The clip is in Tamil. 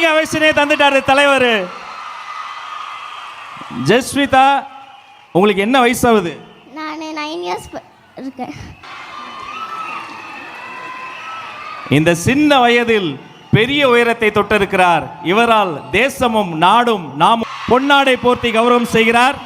ஸ்டாண்டிங் அவேஷனே தந்துட்டாரு தலைவர். ஜஸ்விதா, உங்களுக்கு என்ன வயசாகுது? நான் 9 இயர்ஸ் இருக்கேன். இந்த சின்ன வயதில் பெரிய உயரத்தை தொட்டிருக்கிறார். இவரால் தேசமும் நாடும் நாமும் பொன்னாடை போர்த்தி கௌரவம் செய்கிறார்.